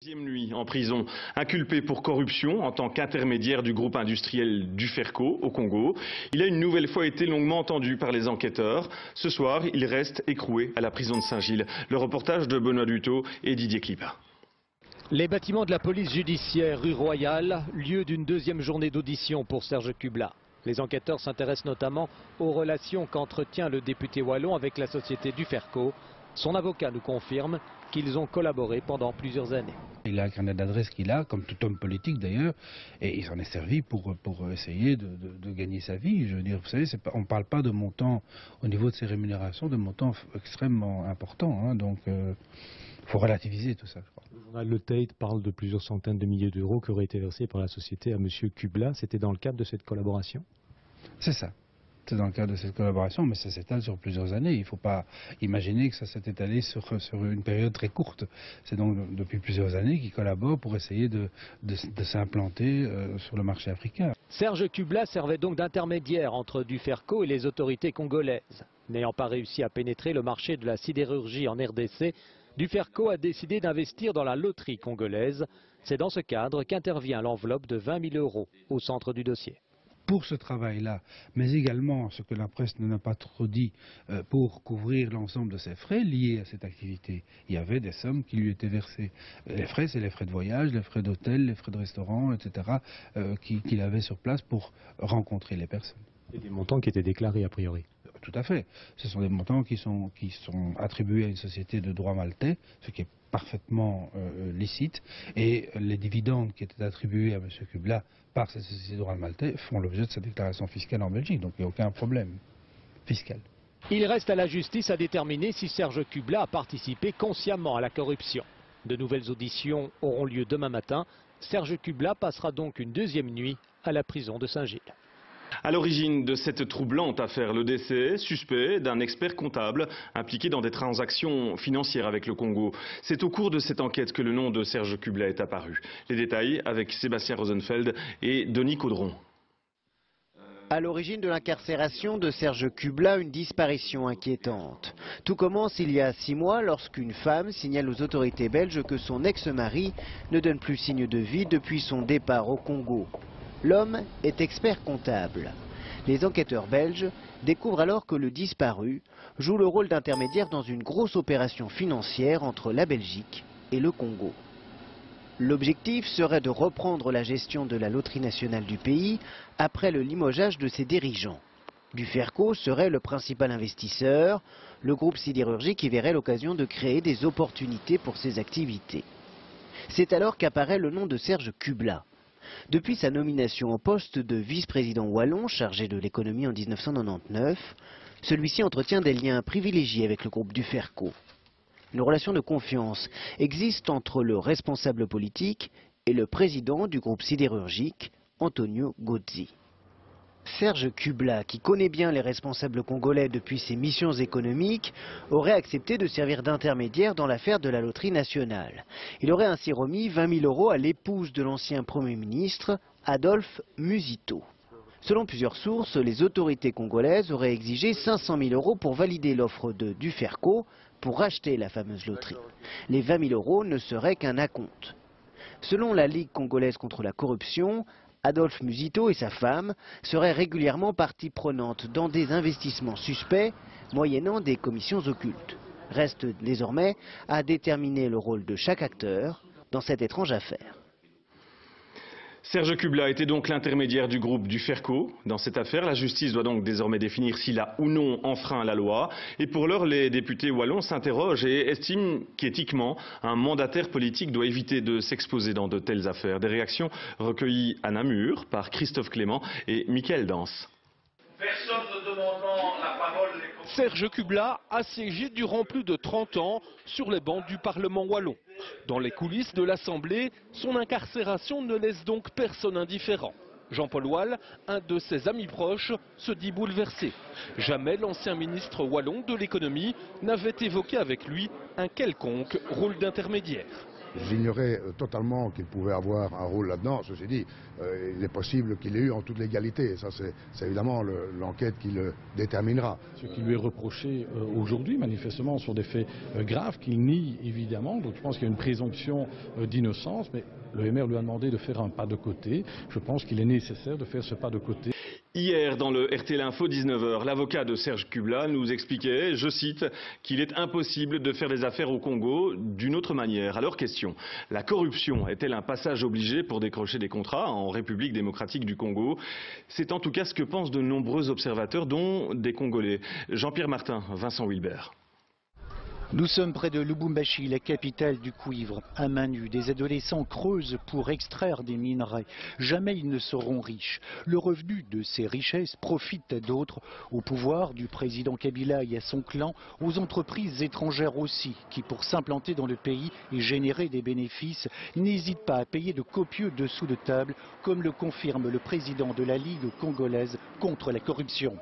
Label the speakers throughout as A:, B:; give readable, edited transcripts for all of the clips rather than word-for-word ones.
A: Deuxième nuit en prison, inculpé pour corruption en tant qu'intermédiaire du groupe industriel Duferco au Congo. Il a une nouvelle fois été longuement entendu par les enquêteurs. Ce soir, il reste écroué à la prison de Saint-Gilles. Le reportage de Benoît Dutot et Didier Clipa.
B: Les bâtiments de la police judiciaire rue Royale, lieu d'une deuxième journée d'audition pour Serge Kubla. Les enquêteurs s'intéressent notamment aux relations qu'entretient le député wallon avec la société Duferco. Son avocat nous confirme qu'ils ont collaboré pendant plusieurs années.
C: Il a un carnet d'adresses qu'il a, comme tout homme politique d'ailleurs, et il s'en est servi pour essayer de gagner sa vie. Je veux dire, vous savez, on ne parle pas de montants au niveau de ses rémunérations, de montants extrêmement importants. Donc, il faut relativiser tout ça, je crois.
D: Le journal Le Tate parle de plusieurs centaines de milliers d'euros qui auraient été versés par la société à M. Kubla. C'était dans le cadre de cette collaboration?
C: C'est ça. C'est dans le cadre de cette collaboration, mais ça s'étale sur plusieurs années. Il ne faut pas imaginer que ça s'est étalé sur une période très courte. C'est donc depuis plusieurs années qu'ils collaborent pour essayer de s'implanter sur le marché africain.
B: Serge Kubla servait donc d'intermédiaire entre Duferco et les autorités congolaises. N'ayant pas réussi à pénétrer le marché de la sidérurgie en RDC, Duferco a décidé d'investir dans la loterie congolaise. C'est dans ce cadre qu'intervient l'enveloppe de 20 000 € au centre du dossier.
C: Pour ce travail-là, mais également ce que la presse n'a pas trop dit, pour couvrir l'ensemble de ses frais liés à cette activité, il y avait des sommes qui lui étaient versées. Les frais, c'est les frais de voyage, les frais d'hôtel, les frais de restaurant, etc., qu'il avait sur place pour rencontrer les personnes.
D: Et des montants qui étaient déclarés a priori?
C: Tout à fait. Ce sont des montants qui sont attribués à une société de droit maltais, ce qui est parfaitement licite, et les dividendes qui étaient attribués à M. Kubla par cette société de droit maltais font l'objet de sa déclaration fiscale en Belgique, donc il n'y a aucun problème fiscal.
B: Il reste à la justice à déterminer si Serge Kubla a participé consciemment à la corruption. De nouvelles auditions auront lieu demain matin. Serge Kubla passera donc une deuxième nuit à la prison de Saint-Gilles.
A: À l'origine de cette troublante affaire, le décès suspect d'un expert comptable impliqué dans des transactions financières avec le Congo. C'est au cours de cette enquête que le nom de Serge Kubla est apparu. Les détails avec Sébastien Rosenfeld et Denis Caudron.
E: À l'origine de l'incarcération de Serge Kubla, une disparition inquiétante. Tout commence il y a 6 mois lorsqu'une femme signale aux autorités belges que son ex-mari ne donne plus signe de vie depuis son départ au Congo. L'homme est expert comptable. Les enquêteurs belges découvrent alors que le disparu joue le rôle d'intermédiaire dans une grosse opération financière entre la Belgique et le Congo. L'objectif serait de reprendre la gestion de la loterie nationale du pays après le limogeage de ses dirigeants. Duferco serait le principal investisseur, le groupe sidérurgique y verrait l'occasion de créer des opportunités pour ses activités. C'est alors qu'apparaît le nom de Serge Kubla. Depuis sa nomination au poste de vice-président wallon chargé de l'économie en 1999, celui-ci entretient des liens privilégiés avec le groupe Duferco. Une relation de confiance existe entre le responsable politique et le président du groupe sidérurgique, Antonio Gozzi. Serge Kubla, qui connaît bien les responsables congolais depuis ses missions économiques, aurait accepté de servir d'intermédiaire dans l'affaire de la loterie nationale. Il aurait ainsi remis 20 000 € à l'épouse de l'ancien Premier ministre, Adolphe Musito. Selon plusieurs sources, les autorités congolaises auraient exigé 500 000 € pour valider l'offre de Duferco pour racheter la fameuse loterie. Les 20 000 € ne seraient qu'un acompte. Selon la Ligue congolaise contre la corruption, Adolphe Musito et sa femme seraient régulièrement partie prenante dans des investissements suspects, moyennant des commissions occultes. Reste désormais à déterminer le rôle de chaque acteur dans cette étrange affaire.
A: Serge Kubla était donc l'intermédiaire du groupe Duferco. Dans cette affaire, la justice doit donc désormais définir s'il a ou non enfreint la loi. Et pour l'heure, les députés wallons s'interrogent et estiment qu'éthiquement, un mandataire politique doit éviter de s'exposer dans de telles affaires. Des réactions recueillies à Namur par Christophe Clément et Michael Dans.
F: Personne ne demandant la parole.
G: Serge Kubla a siégé durant plus de 30 ans sur les bancs du Parlement wallon. Dans les coulisses de l'Assemblée, son incarcération ne laisse donc personne indifférent. Jean-Paul Wall, un de ses amis proches, se dit bouleversé. Jamais l'ancien ministre wallon de l'économie n'avait évoqué avec lui un quelconque rôle d'intermédiaire.
H: J'ignorais totalement qu'il pouvait avoir un rôle là-dedans. Ceci dit, il est possible qu'il ait eu en toute légalité. Et ça, c'est évidemment l'enquête qui le déterminera.
I: Ce qui lui est reproché aujourd'hui, manifestement, sont des faits graves qu'il nie évidemment. Donc je pense qu'il y a une présomption d'innocence, mais le maire lui a demandé de faire un pas de côté. Je pense qu'il est nécessaire de faire ce pas de côté.
A: Hier, dans le RTL Info 19h, l'avocat de Serge Kubla nous expliquait, je cite, qu'il est impossible de faire des affaires au Congo d'une autre manière. Alors question, la corruption est-elle un passage obligé pour décrocher des contrats en République démocratique du Congo? C'est en tout cas ce que pensent de nombreux observateurs, dont des Congolais. Jean-Pierre Martin, Vincent Wilbert.
J: Nous sommes près de Lubumbashi, la capitale du cuivre. À main nue, des adolescents creusent pour extraire des minerais. Jamais ils ne seront riches. Le revenu de ces richesses profite à d'autres, au pouvoir du président Kabila et à son clan, aux entreprises étrangères aussi, qui pour s'implanter dans le pays et générer des bénéfices, n'hésitent pas à payer de copieux dessous de table, comme le confirme le président de la Ligue congolaise contre la corruption.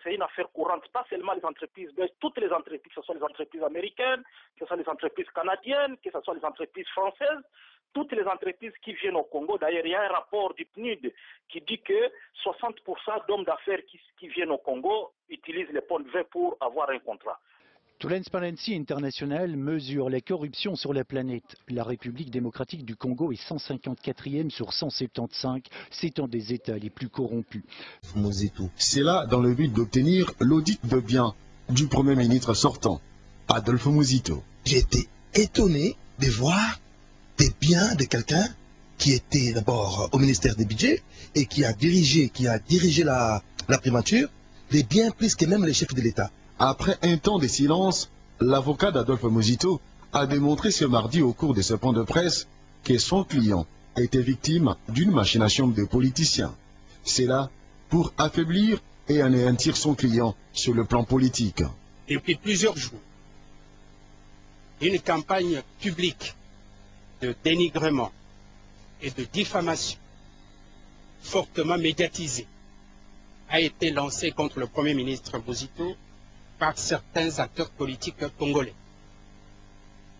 F: C'est une affaire courante, pas seulement les entreprises belges, toutes les entreprises, que ce soit les entreprises américaines, que ce soit les entreprises canadiennes, que ce soit les entreprises françaises, toutes les entreprises qui viennent au Congo. D'ailleurs, il y a un rapport du PNUD qui dit que 60% d'hommes d'affaires qui viennent au Congo utilisent les ponts de vin pour avoir un contrat.
J: Transparency International mesure la corruption sur la planète. La République démocratique du Congo est 154e sur 175. C'est un des États les plus corrompus.
K: C'est là dans le but d'obtenir l'audit de biens du Premier ministre sortant, Adolphe Muzito.
L: J'étais étonné de voir des biens de quelqu'un qui était d'abord au ministère des Budgets et qui a dirigé la primature, des biens plus que même les chefs de l'État.
K: Après un temps de silence, l'avocat d'Adolphe Muzito a démontré ce mardi au cours de ce point de presse que son client était victime d'une machination de politiciens. C'est là pour affaiblir et anéantir son client sur le plan politique.
M: Depuis plusieurs jours, une campagne publique de dénigrement et de diffamation fortement médiatisée a été lancée contre le Premier ministre Muzito par certains acteurs politiques congolais.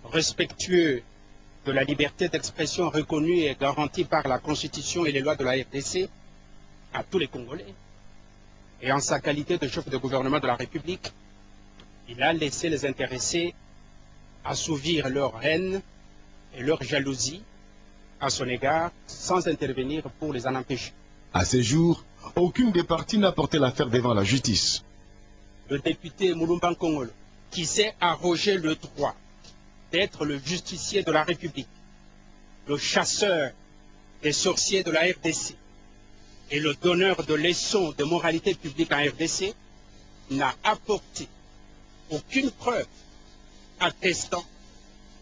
M: Respectueux de la liberté d'expression reconnue et garantie par la Constitution et les lois de la RDC à tous les Congolais, et en sa qualité de chef de gouvernement de la République, il a laissé les intéressés assouvir leur haine et leur jalousie à son égard sans intervenir pour les en empêcher.
K: À ce jour, aucune des parties n'a porté l'affaire devant la justice.
M: Le député Mulumba Nkongolo, qui s'est arrogé le droit d'être le justicier de la République, le chasseur des sorciers de la RDC et le donneur de leçons de moralité publique en RDC, n'a apporté aucune preuve attestant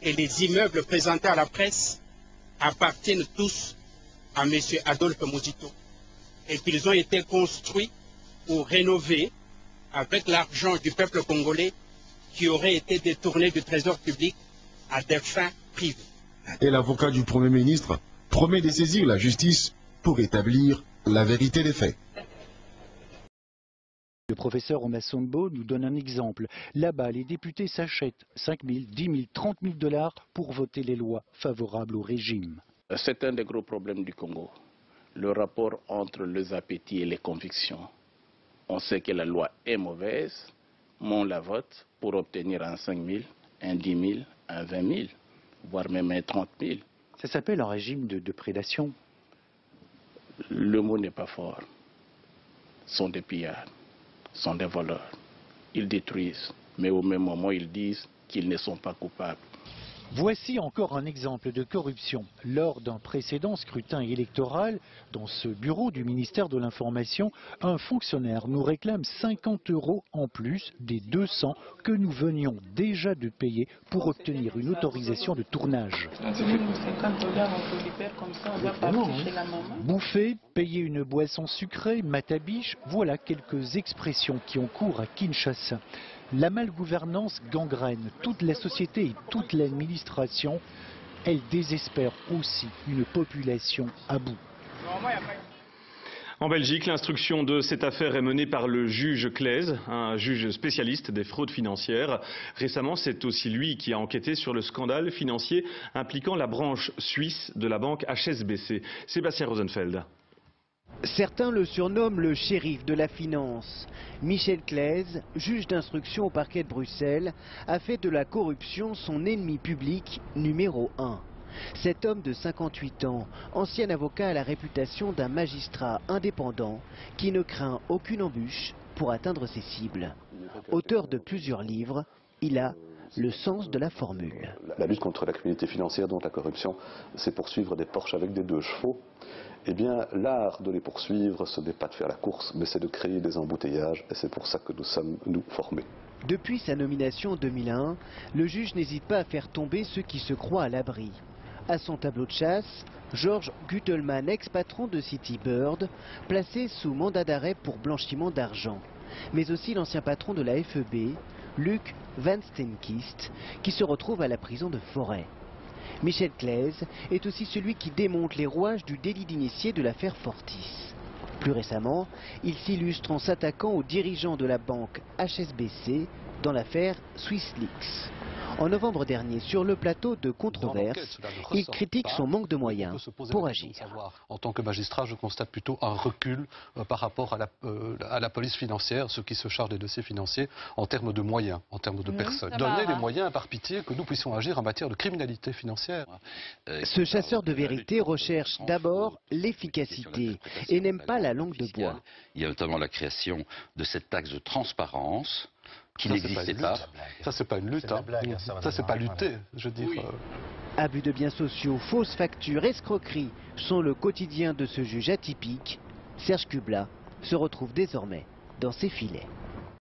M: que les immeubles présentés à la presse appartiennent tous à M. Adolphe Muzito et qu'ils ont été construits ou rénovés avec l'argent du peuple congolais qui aurait été détourné du trésor public à des fins privées.
K: Et l'avocat du Premier ministre promet de saisir la justice pour établir la vérité des faits.
J: Le professeur Omasombo nous donne un exemple. Là-bas, les députés s'achètent 5 000, 10 000, 30 000 $ pour voter les lois favorables au régime.
N: C'est un des gros problèmes du Congo, le rapport entre les appétits et les convictions. On sait que la loi est mauvaise, mais on la vote pour obtenir un 5 000, un 10 000, un 20 000, voire même un 30 000.
J: Ça s'appelle un régime de prédation.
N: Le mot n'est pas fort. Ce sont des pillards, ce sont des voleurs. Ils détruisent, mais au même moment ils disent qu'ils ne sont pas coupables.
J: Voici encore un exemple de corruption. Lors d'un précédent scrutin électoral, dans ce bureau du ministère de l'Information, un fonctionnaire nous réclame 50 € en plus des 200 que nous venions déjà de payer pour obtenir une autorisation de tournage. Bouffer, payer une boisson sucrée, matabiche, voilà quelques expressions qui ont cours à Kinshasa. La malgouvernance gangrène toute la société et toute l'administration. Elle désespère aussi une population à bout.
A: En Belgique, l'instruction de cette affaire est menée par le juge Claes, un juge spécialiste des fraudes financières. Récemment, c'est aussi lui qui a enquêté sur le scandale financier impliquant la branche suisse de la banque HSBC. Sébastien Rosenfeld.
E: Certains le surnomment le shérif de la finance. Michel Claes, juge d'instruction au parquet de Bruxelles, a fait de la corruption son ennemi public numéro 1. Cet homme de 58 ans, ancien avocat à la réputation d'un magistrat indépendant qui ne craint aucune embûche pour atteindre ses cibles. Auteur de plusieurs livres, il a le sens de la formule.
O: La lutte contre la criminalité financière, donc la corruption, c'est poursuivre des Porsche avec des 2 chevaux. Eh bien, l'art de les poursuivre, ce n'est pas de faire la course, mais c'est de créer des embouteillages, et c'est pour ça que nous sommes, nous, formés.
E: Depuis sa nomination en 2001, le juge n'hésite pas à faire tomber ceux qui se croient à l'abri. À son tableau de chasse, Georges Gutelman, ex-patron de Citybird, placé sous mandat d'arrêt pour blanchiment d'argent. Mais aussi l'ancien patron de la FEB, Luc Van Steenkist, qui se retrouve à la prison de Forêt. Michel Claes est aussi celui qui démonte les rouages du délit d'initié de l'affaire Fortis. Plus récemment, il s'illustre en s'attaquant aux dirigeants de la banque HSBC dans l'affaire SwissLeaks. En novembre dernier, sur le plateau de Controverse, il critique son manque de moyens pour agir.
P: En tant que magistrat, je constate plutôt un recul par rapport à la police financière, ceux qui se chargent des dossiers financiers, en termes de moyens, en termes de personnes. Donner les moyens, par pitié, que nous puissions agir en matière de criminalité financière.
E: Ce chasseur de vérité recherche d'abord l'efficacité et n'aime pas la langue de bois.
Q: Il y a notamment la création de cette taxe de transparence qui n'existait pas.
P: Ça, c'est pas une lutte. Ça, c'est pas lutter, je veux dire.
E: Oui. Abus de biens sociaux, fausses factures, escroqueries sont le quotidien de ce juge atypique. Serge Kubla se retrouve désormais dans ses filets.